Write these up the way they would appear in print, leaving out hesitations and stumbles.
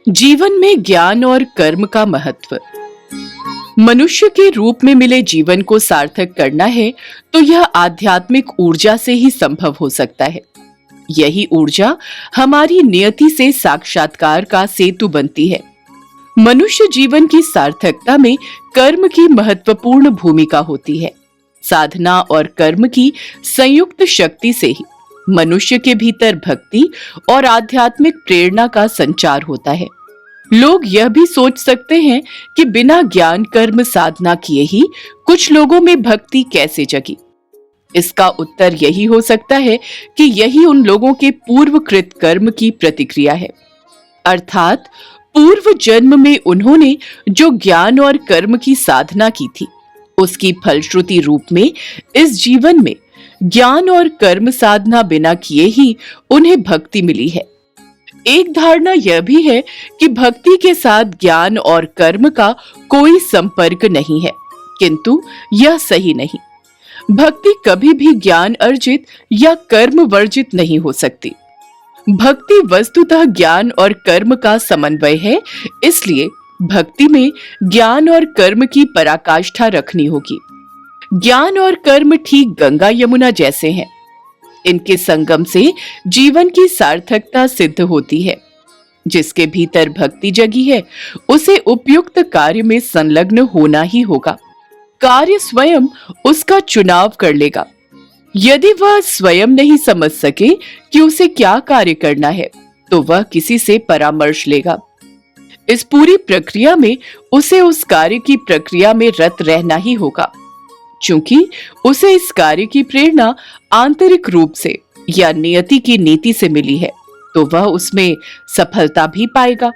जीवन में ज्ञान और कर्म का महत्व। मनुष्य के रूप में मिले जीवन को सार्थक करना है तो यह आध्यात्मिक ऊर्जा से ही संभव हो सकता है। यही ऊर्जा हमारी नियति से साक्षात्कार का सेतु बनती है। मनुष्य जीवन की सार्थकता में कर्म की महत्वपूर्ण भूमिका होती है। साधना और कर्म की संयुक्त शक्ति से ही मनुष्य के भीतर भक्ति और आध्यात्मिक प्रेरणा का संचार होता है। लोग यह भी सोच सकते हैं कि बिना ज्ञान कर्म साधना किए ही कुछ लोगों में भक्ति कैसे जगी। इसका उत्तर यही हो सकता है कि यही उन लोगों के पूर्वकृत कर्म की प्रतिक्रिया है, अर्थात पूर्व जन्म में उन्होंने जो ज्ञान और कर्म की साधना की थी उसकी फलश्रुति रूप में इस जीवन में ज्ञान और कर्म साधना बिना किए ही उन्हें भक्ति मिली है। एक धारणा यह भी है कि भक्ति के साथ ज्ञान और कर्म का कोई संपर्क नहीं है, किंतु यह सही नहीं। भक्ति कभी भी ज्ञान अर्जित या कर्म वर्जित नहीं हो सकती। भक्ति वस्तुतः ज्ञान और कर्म का समन्वय है, इसलिए भक्ति में ज्ञान और कर्म की पराकाष्ठा रखनी होगी। ज्ञान और कर्म ठीक गंगा यमुना जैसे हैं। इनके संगम से जीवन की सार्थकता सिद्ध होती है। जिसके भीतर भक्ति जगी है उसे उपयुक्त कार्य में संलग्न होना ही होगा। कार्य स्वयं उसका चुनाव कर लेगा। यदि वह स्वयं नहीं समझ सके कि उसे क्या कार्य करना है तो वह किसी से परामर्श लेगा। इस पूरी प्रक्रिया में उसे उस कार्य की प्रक्रिया में रत रहना ही होगा। चूंकि उसे इस कार्य की प्रेरणा आंतरिक रूप से या नियति की नीति से मिली है तो वह उसमें सफलता भी पाएगा।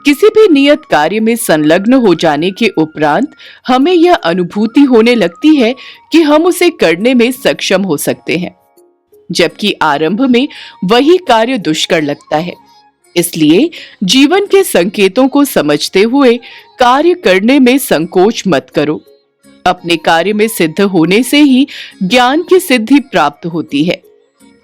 किसी भी नियत कार्य में संलग्न हो जाने के उपरांत हमें यह अनुभूति होने लगती है कि हम उसे करने में सक्षम हो सकते हैं, जबकि आरंभ में वही कार्य दुष्कर लगता है। इसलिए जीवन के संकेतों को समझते हुए कार्य करने में संकोच मत करो। अपने कार्य में सिद्ध होने से ही ज्ञान की सिद्धि प्राप्त होती है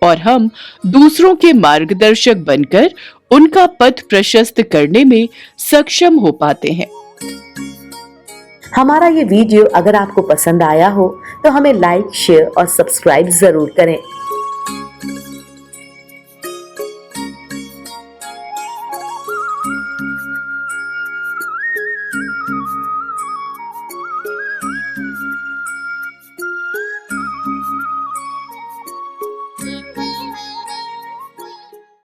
और हम दूसरों के मार्गदर्शक बनकर उनका पथ प्रशस्त करने में सक्षम हो पाते हैं। हमारा ये वीडियो अगर आपको पसंद आया हो तो हमें लाइक, शेयर और सब्सक्राइब जरूर करें।